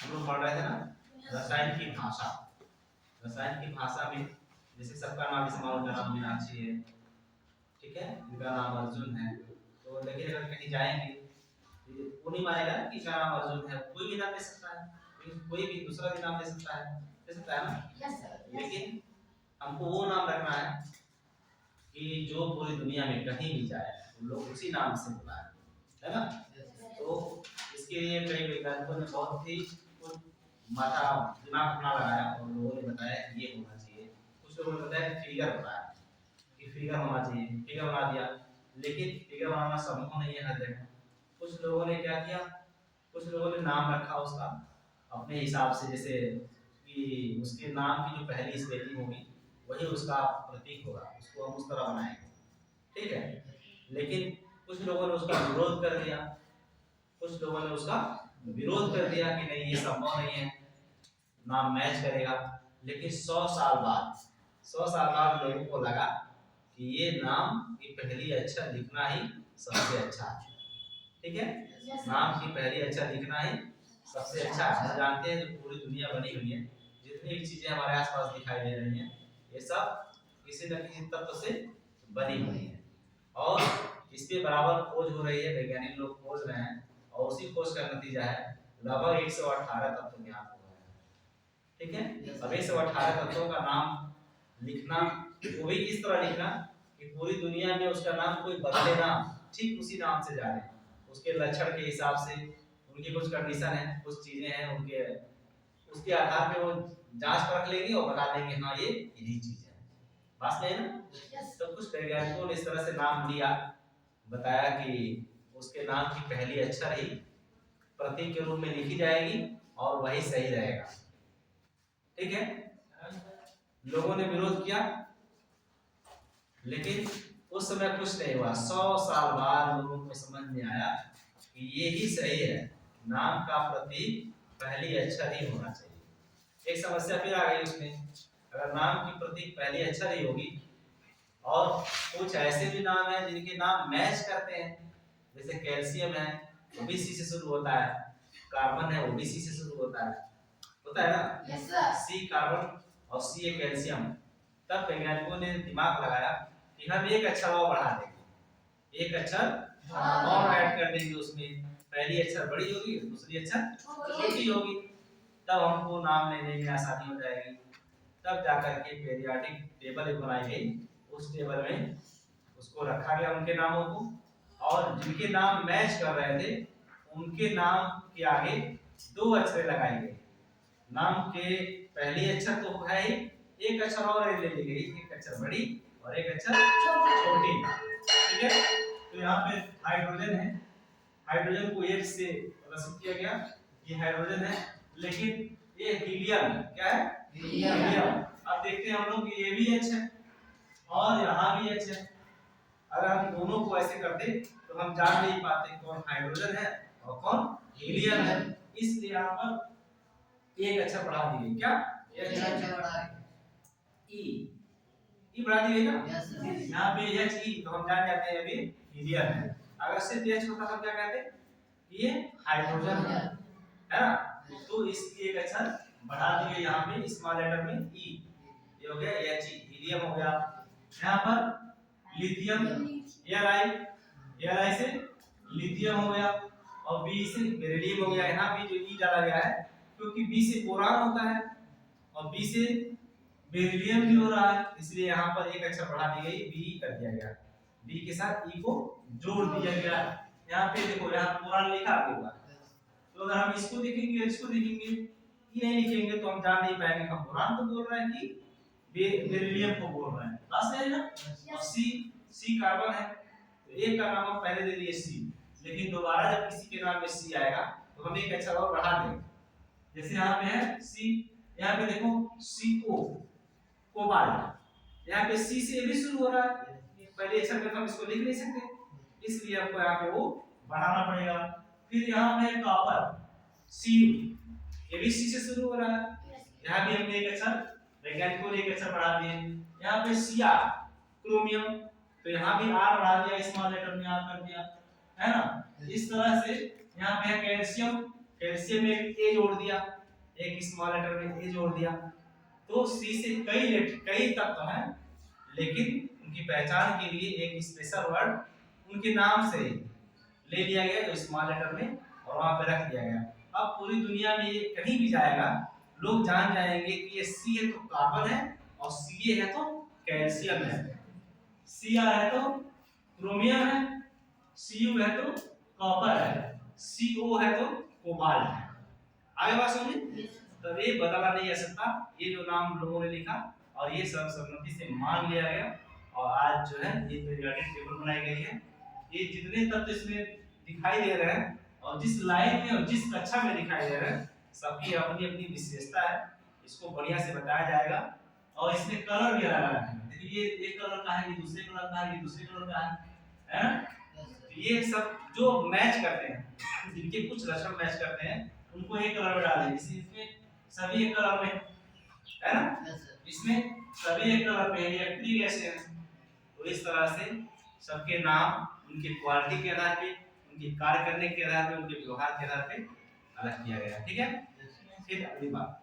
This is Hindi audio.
हम लोग पढ़ रहे थे ना रसायन की भाषा। रसायन की भाषा में जैसे सबका नाम, जैसे मान लो मेरा नाम मीनाक्षी है, ठीक है, इनका नाम अर्जुन है, तो लेकिन अगर कहीं जाएंगे वो नहीं मानेगा कि इसका नाम अर्जुन है, कोई भी नाम दे सकता है, कोई भी दूसरा भी नाम दे सकता है ना। Yes sir. लेकिन हमको वो नाम रखना है कि जो पूरी दुनिया में कहीं भी जाए तो लोग उसी नाम से बुलाएं, है ना। तो इसके लिए कई वैज्ञानिकों ने बहुत ही माथा दिमाग अपना लगाया और लोगों ने बताया ये होना चाहिए। कुछ लोगों ने बताया फिगर बताया कि फिगर होना चाहिए, फिगर बना दिया, लेकिन फिगर बनाना संभव नहीं है हर जगह। कुछ लोगों ने क्या किया, कुछ लोगों ने नाम रखा उसका अपने हिसाब से, जैसे कि उसके नाम की जो पहली स्पेलिंग होगी वही उसका प्रतीक होगा, उसको हम उस तरह बनाएंगे, ठीक है। लेकिन कुछ लोगों ने उसका विरोध कर दिया, कुछ लोगों ने उसका विरोध कर दिया कि नहीं ये संभव नहीं है, नाम मैच करेगा। लेकिन 100 साल बाद लोगों को लगा कि ये नाम की पहली अक्षर लिखना ही सबसे अच्छा है, ठीक है। नाम की पहली अक्षर लिखना ही सबसे अच्छा है। हम जानते हैं जो पूरी दुनिया बनी हुई है, जितनी भी चीजें हमारे आसपास दिखाई दे रही हैं, ये सब किसी न किसी तत्व से बनी हुई है और इस पे बराबर खोज हो रही है, वैज्ञानिक लोग खोज रहे हैं और उसी खोज का नतीजा है लगभग 118 तत्व ज्ञात हो रहे हैं, ठीक है। अब 118 तत्वों का नाम लिखना, वो भी किस तरह लिखना कि पूरी दुनिया में उसका नाम कोई बदले ना, ठीक उसी नाम से जाने, उसके लक्षण के हिसाब से, उनकी कुछ कंडीशन है, कुछ चीजें हैं उनके, उसके आधार पे वो जांच परख लेंगे और बता देंगे हाँ ये यही चीज है, बात नहीं ना। तो कुछ वैज्ञानिकों ने इस तरह से नाम लिया, बताया कि उसके नाम की पहली अक्षर ही प्रतीक के रूप में लिखी जाएगी और वही सही रहेगा, ठीक है। लोगों ने विरोध किया लेकिन उस समय कुछ नहीं हुआ। 100 साल बाद लोगों को समझ में आया कि ये ही सही है, नाम का प्रतीक पहली अक्षर ही होना चाहिए। एक समस्या फिर आ गई उसमें, अगर नाम की प्रतीक पहली अक्षर ही होगी और कुछ ऐसे भी नाम है जिनके नाम मैच करते हैं, जैसे कैल्शियम है वो भी सी से शुरू होता है, कार्बन है वो भी सी से शुरू होता है ना। Yes sir. सी कार्बन और सी है कैल्शियम। तब वैज्ञानिकों ने दिमाग लगाया कि हम एक अक्षर और बढ़ा देंगे, एक अक्षर और ऐड कर देंगे उसमें, पहली अक्षर बड़ी होगी दूसरी अक्षर छोटी होगी, तब हमको नाम लेने में आसानी हो जाएगी। तब जाकर के पीरियोडिक टेबल बनाई गई, उस टेबल में उसको रखा गया उनके नामों को, और जिनके नाम मैच कर रहे थे उनके नाम के आगे 2 अक्षर लगाई गई। नाम के पहली अक्षर तो है ही, एक अक्षर और ले ली गई, एक अक्षर बड़ी और एक अक्षर छोटी, ठीक है। तो यहाँ पे हाइड्रोजन है, हाइड्रोजन को H से प्रदर्शित किया गया, ये हाइड्रोजन है, लेकिन ये हीलियम क्या है, हीलियम। अब देखते हैं हम लोग कि ये भी H है और यहाँ भी H है। अगर हम दोनों को ऐसे करते तो हम जान नहीं पाते कौन हाइड्रोजन है और कौन हीलियम है, इसलिए यहाँ पर एक अक्षर बढ़ा दी गई, क्या एक अक्षर बढ़ा दी, ई बढ़ा दी गई ना। यहाँ पे He तो हम जान जाते हैं अभी हीलियम है। अगर सिर्फ H होता तो क्या कहते ये हाइड्रोजन है ना। तो इसकी एक अक्षर बढ़ा दी गई यहाँ पे स्मॉल लेटर में E, ये हो गया He, हीलियम हो गया। यहाँ पर लिथियम Li से लिथियम हो गया और B से बेरिलियम हो गया। यहाँ भी जो E डाला गया है क्योंकि B से बोरान होता है और B से बेरिलियम भी हो रहा है, इसलिए यहाँ पर एक अक्षर बढ़ा दी गई, B कर दिया गया, B के साथ E को जोड़ दिया गया। यहाँ पे देखो यहाँ बोरान लिखा होगा, तो अगर हम इसको देखेंगे इसको देखेंगे E नहीं लिखेंगे तो हम जान नहीं पाएंगे हम बोरान को बोल रहे हैं कि बेरिलियम को बोल रहे हैं, बस है ना। और C कार्बन है, तो एक का नाम हम पहले दे दिए C, लेकिन दोबारा जब किसी के नाम में C आएगा तो हम एक अक्षर और बढ़ा देंगे। जैसे यहाँ पे है C, यहाँ पे देखो CO कोबाल्ट, यहाँ पे C से भी शुरू हो रहा है, पहले अक्षर में तो हम इसको लिख नहीं सकते, इसलिए हमको यहाँ पे वो बढ़ाना पड़ेगा। फिर यहाँ पे कॉपर Cu, ये भी C से शुरू हो रहा है, यहाँ भी हमने एक अक्षर, वैज्ञानिकों ने एक अक्षर बढ़ा दिए। यहाँ पे Cr क्रोमियम, तो यहाँ भी R बढ़ा दिया, स्मॉल लेटर में R कर दिया, है ना। इस तरह से यहाँ पे है कैल्शियम कैल्शियम में ए जोड़ दिया, एक स्मॉल लेटर में ए जोड़ दिया, तो सी से कई तत्व हैं, लेकिन उनकी पहचान के लिए एक स्पेशल वर्ड उनके नाम से ले लिया गया जो स्मॉल लेटर में, और वहां पे रख दिया गया। अब पूरी दुनिया में ये कहीं भी जाएगा, लोग जान जाएंगे कि ये सी है तो कार्बन है, और सी है तो कैल्शियम है, सी है तो क्रोमियम है, Cu है तो कॉपर है, Co है तो कोबाल्ट है। आगे बात समझे? तब ये बदला नहीं जा सकता, ये जो नाम लोगों ने लिखा और ये सब सहमति से मान लिया गया, और आज जो है ये पीरियोडिक टेबल बनाई गई है। ये जितने तत्व इसमें दिखाई दे रहे हैं और जिस लाइन में और जिस कक्षा में दिखाई दे रहे हैं, सबकी अपनी अपनी विशेषता है, इसको बढ़िया से बताया जाएगा। और इसमें कलर भी अलग अलग है, देखिए ये एक कलर का है, ये दूसरे कलर का है, ये दूसरे कलर का है ना? ये सब जो मैच करते हैं, जिनके कुछ लक्षण मैच करते हैं, उनको एक कलर में डाल देंगे। इसमें सभी एक कलर में है ना, इसमें सभी एक कलर में ये एक्टिव ऐसे हैं। तो इस तरह से सबके नाम उनकी क्वालिटी के आधार पे, उनके कार्य करने के आधार पे, उनके व्यवहार के आधार पे अलग किया गया। ठीक है, फिर अगली बात